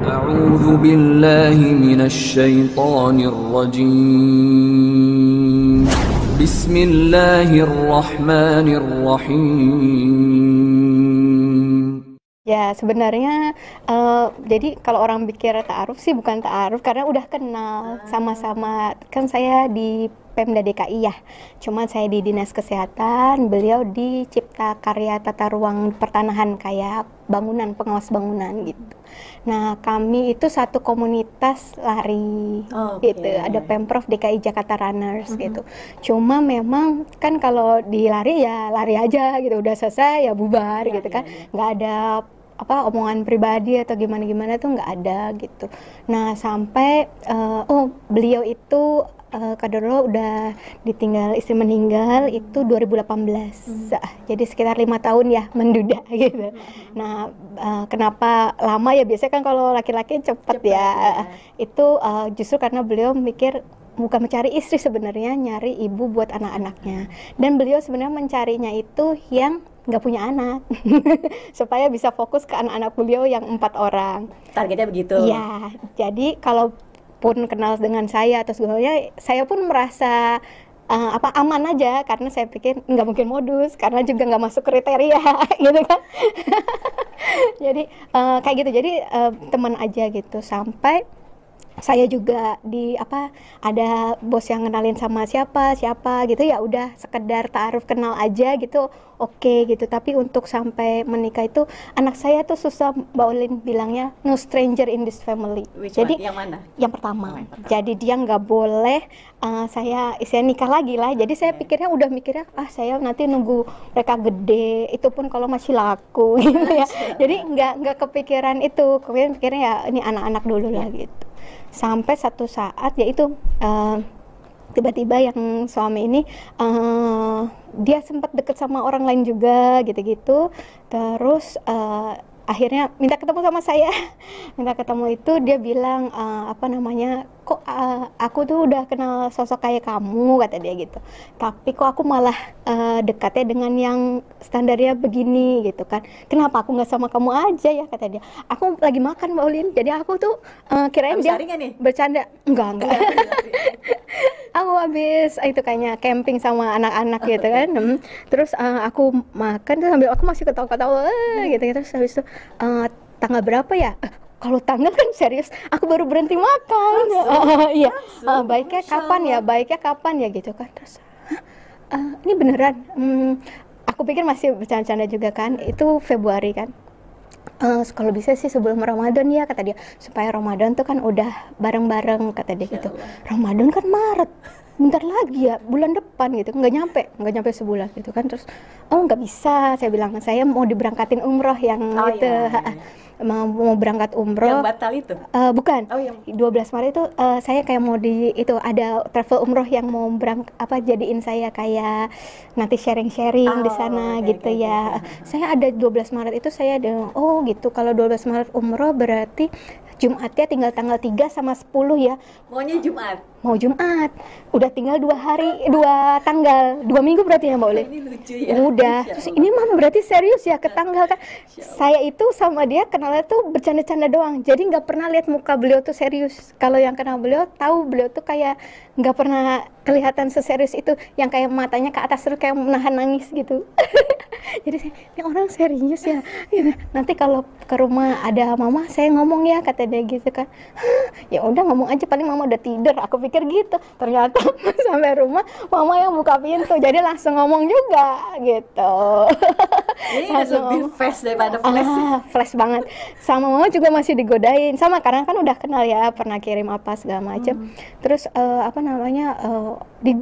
أعوذ بالله من الشيطان الرجيم بسم الله الرحمن الرحيم. Ya sebenarnya jadi kalau orang pikir ta'aruf sih bukan ta'aruf karena udah kenal sama-sama. Kan saya di Pemda DKI ya, cuman saya di Dinas Kesehatan, beliau di Cipta Karya Tata Ruang Pertanahan kayak bangunan, pengawas bangunan gitu. Nah kami itu satu komunitas lari gitu, ada Pemprov DKI Jakarta Runners gitu. Cuma memang kan kalau di lari ya lari aja gitu, udah selesai ya bubar gitu kan, nggak ada omongan pribadi atau gimana-gimana tuh nggak ada gitu. Nah sampai beliau itu Kadoro udah ditinggal istri meninggal itu 2018. Jadi sekitar 5 tahun ya menduda gitu. Nah kenapa lama ya, biasanya kan kalau laki-laki cepet ya. Itu justru karena beliau mikir bukan mencari istri sebenarnya, nyari ibu buat anak-anaknya. Dan beliau sebenarnya mencarinya itu yang nggak punya anak supaya bisa fokus ke anak-anak beliau yang 4 orang. Targetnya begitu? Iya, jadi kalau pun kenal dengan saya atau segalanya, saya pun merasa aman aja karena saya pikir nggak mungkin modus karena juga nggak masuk kriteria gitu kan. Jadi kayak gitu, jadi teman aja gitu. Sampai saya juga ada bos yang kenalin sama siapa gitu, ya udah sekedar ta'aruf kenal aja gitu, oke gitu. Tapi untuk sampai menikah itu anak saya tuh susah, Mbak Ulin bilangnya no stranger in this family. Jadi yang mana? Yang pertama. Jadi dia nggak boleh saya nikah lagi lah. Jadi saya udah mikirnya saya nanti nunggu mereka gede, itu pun kalau masih laku gitu ya. Jadi nggak kepikiran itu, kemudian pikirnya ya ini anak-anak dulu lah gitu. Sampai satu saat yaitu tiba-tiba yang suami ini dia sempat deket sama orang lain juga gitu-gitu. Terus akhirnya minta ketemu sama saya. Minta ketemu itu dia bilang kok aku tuh udah kenal sosok kayak kamu, kata dia gitu, tapi kok aku malah dekatnya dengan yang standarnya begini gitu kan, kenapa aku nggak sama kamu aja ya, kata dia. Aku lagi makan Mbak Ulin, jadi aku tuh kirain dia bercanda. Enggak aku habis itu kayaknya camping sama anak-anak gitu kan. Terus aku makan tuh sambil aku masih ketawa-ketawa gitu. Terus habis itu tanggal berapa ya? Kalau tanggal kan serius, aku baru berhenti makan. Iya. Baiknya kapan ya gitu kan. Terus ini beneran. Aku pikir masih bercanda-canda juga kan. Itu Februari kan. Kalau bisa sih sebelum Ramadan ya, kata dia, supaya Ramadan tuh kan udah bareng-bareng, kata dia gitu. Ramadan kan Maret, bentar lagi ya, bulan depan gitu, nggak nyampe sebulan gitu kan. Terus nggak bisa, saya bilang, saya mau diberangkatin umroh yang mau berangkat umroh. Yang batal itu? Bukan. 12 Maret itu saya kayak mau ada travel umroh yang mau jadiin saya kayak nanti sharing-sharing di sana gitu ya. Saya ada 12 Maret itu saya gitu. Kalau 12 Maret umroh berarti Jumatnya tinggal tanggal 3 sama 10 ya. Maunya Jumat? Mau Jumat. Udah tinggal 2 tanggal. 2 minggu berarti ya Mbak Ulin? Ini lucu ya. Udah. Terus ini mah berarti serius ya ke tanggal kan. Saya itu sama dia kenalnya tuh bercanda-canda doang. Jadi nggak pernah lihat muka beliau tuh serius. Kalau yang kenal beliau tahu beliau tuh kayak nggak pernah kelihatan seserius itu. Yang kayak matanya ke atas terus kayak menahan nangis gitu. Jadi ini orang serius ya. Nanti kalau ke rumah ada mama saya ngomong ya, kata dia gitu kan. Ya udah ngomong aja, paling mama udah tidur, aku pikir gitu. Ternyata sampai rumah mama yang buka pintu, jadi langsung ngomong juga gitu. Ini lebih flash daripada flash. Flash banget. Sama mama juga masih digodain, sama karena kan udah kenal ya, pernah kirim apa segala macam. Terus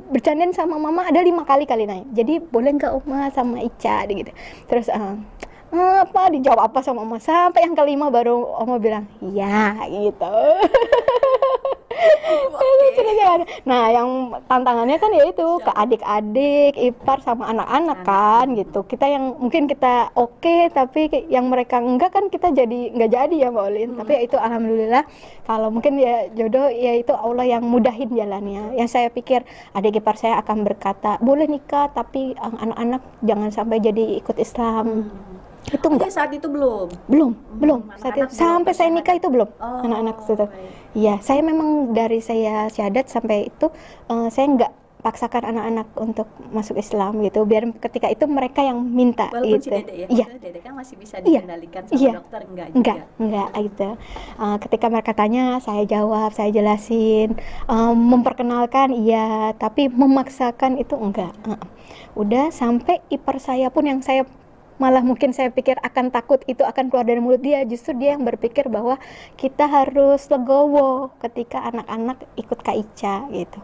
bercandain sama mama ada 5 kali nanya. Jadi boleh nggak Oma sama Ica gitu. Terus dijawab apa sama Oma, sampai yang kelima baru Oma bilang iya gitu. Nah yang tantangannya kan ya itu ke adik-adik, ipar sama anak-anak kan gitu. Kita yang mungkin kita oke, tapi yang mereka enggak kan kita jadi nggak jadi ya Mbak Ulin. Tapi ya itu alhamdulillah, kalau mungkin ya jodoh ya itu Allah yang mudahin jalannya. Yang saya pikir adik ipar saya akan berkata boleh nikah tapi anak-anak jangan sampai jadi ikut Islam. Itu enggak. Saat itu belum. Belum saat itu. Anak-anak Sampai belum saya nikah itu belum. Oh, Anak-anak itu. baik. Iya, saya memang dari saya syahadat sampai itu saya nggak paksakan anak-anak untuk masuk Islam gitu, biar ketika itu mereka yang minta. Walaupun gitu. si Dede ya, Iya. maksudnya Dede kan masih bisa Iya. dikendalikan sama Iya. dokter, enggak juga. Enggak gitu. Ketika mereka tanya, saya jawab, saya jelasin, memperkenalkan iya, tapi memaksakan itu enggak. Udah sampai ipar saya pun yang saya malah mungkin saya pikir akan takut itu akan keluar dari mulut dia, justru dia yang berpikir bahwa kita harus legowo ketika anak-anak ikut Kak Ica gitu.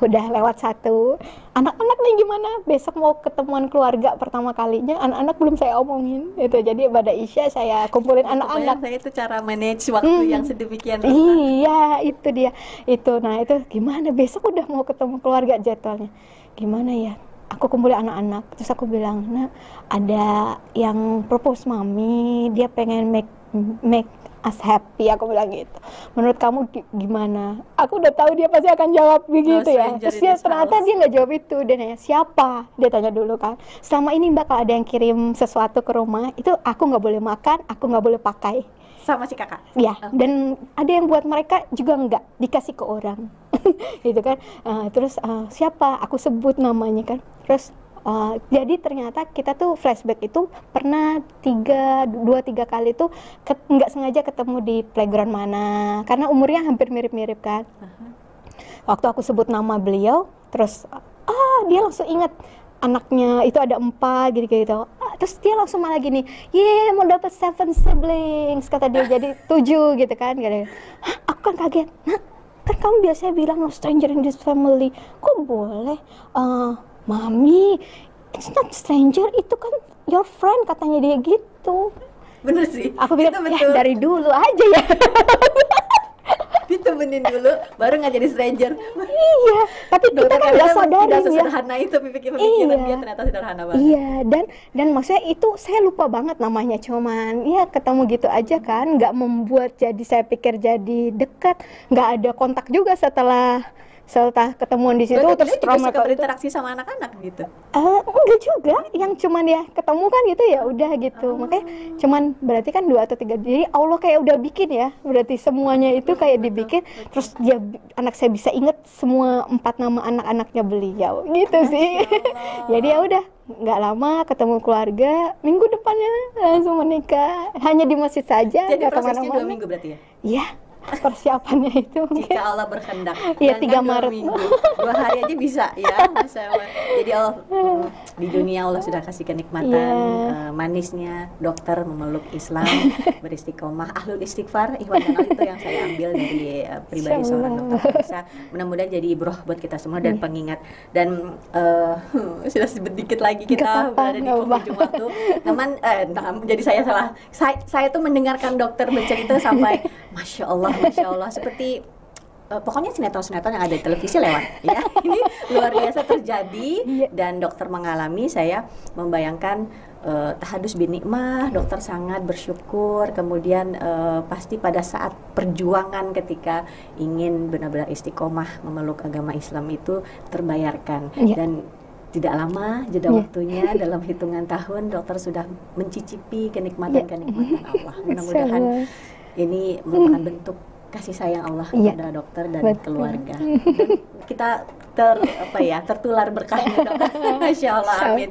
Udah lewat satu, anak-anak nih gimana? Besok mau ketemuan keluarga pertama kalinya, anak-anak belum saya omongin itu. Jadi pada Isya saya kumpulin anak-anak. Saya itu cara manage waktu yang sedemikian rupa. Iya, itu dia. Itu, nah itu gimana? Besok udah mau ketemu keluarga jadwalnya. Gimana ya? Aku kumpulin anak-anak, terus aku bilang, nah ada yang propose mami, dia pengen make us happy, aku bilang gitu. Menurut kamu gimana? Aku udah tahu dia pasti akan jawab begitu ya. Terus dia ternyata dia nggak jawab itu, dia nanya siapa? Dia tanya dulu kan. Selama ini Mbak kalau ada yang kirim sesuatu ke rumah, itu aku nggak boleh makan, aku nggak boleh pakai. Sama si kakak? Ya, dan ada yang buat mereka juga enggak dikasih ke orang. Gitu kan. Terus siapa? Aku sebut namanya kan. Terus jadi ternyata kita tuh flashback itu pernah 2-3 kali tuh nggak sengaja ketemu di playground mana, karena umurnya hampir mirip-mirip kan. Waktu aku sebut nama beliau, terus dia langsung ingat anaknya itu ada 4 gitu. Terus dia langsung malah gini, mau dapat 7 siblings, kata dia, jadi 7 gitu kan. Aku kan kaget, nah kan kamu biasanya bilang no stranger in this family, kok boleh? Mami, it's not stranger, itu kan your friend, katanya dia gitu. Bener sih, aku bilang ya dari dulu aja ya. Ditemenin dulu, baru nggak jadi stranger. Iya, tapi kita kan nggak sadarin tidak ya. sesederhana itu pemikiran dia ternyata sederhana banget. Iya, dan maksudnya itu saya lupa banget namanya, cuman ya ketemu gitu aja kan, nggak membuat jadi saya pikir jadi dekat, nggak ada kontak juga setelah ketemuan di situ. Terus trauma suka berinteraksi sama anak-anak gitu? Enggak juga, yang cuman ya ketemu kan gitu ya udah gitu. Makanya cuman berarti kan 2 atau 3, jadi Allah kayak udah bikin ya, berarti semuanya itu kayak dibikin. Terus dia anak saya bisa inget semua 4 nama anak-anaknya beliau gitu sih. Jadi ya udah, nggak lama ketemu keluarga, minggu depannya langsung menikah, hanya di masjid saja. Jadi prosesnya 2 minggu berarti ya? Iya, persiapannya itu jika Allah berkehendak. Iya, 3 Maret. 2 hari aja bisa ya. Jadi Allah di dunia Allah sudah kasih kenikmatan manisnya dokter memeluk Islam, beristiqomah, ahlul istighfar, ikhwan dan itu yang saya ambil dari pribadi seorang dokter Aisyah. Mudah-mudahan jadi ibroh buat kita semua dan pengingat. Dan sudah sedikit lagi kita berada di penghujung waktu. Jadi saya salah. Saya tuh mendengarkan dokter bercerita sampai Masya Allah, seperti pokoknya sinetron-sinetron yang ada di televisi lewat ya. Ini luar biasa terjadi dan dokter mengalami, saya membayangkan tahadus bin nikmah, dokter sangat bersyukur. Kemudian pasti pada saat perjuangan ketika ingin benar-benar istiqomah memeluk agama Islam itu terbayarkan. Dan tidak lama jeda waktunya, dalam hitungan tahun dokter sudah mencicipi kenikmatan-kenikmatan Allah. Mudah-mudahan ini merupakan bentuk kasih sayang Allah kepada dokter dan keluarga. Dan kita tertular berkahnya dokter. Masya Allah, amin.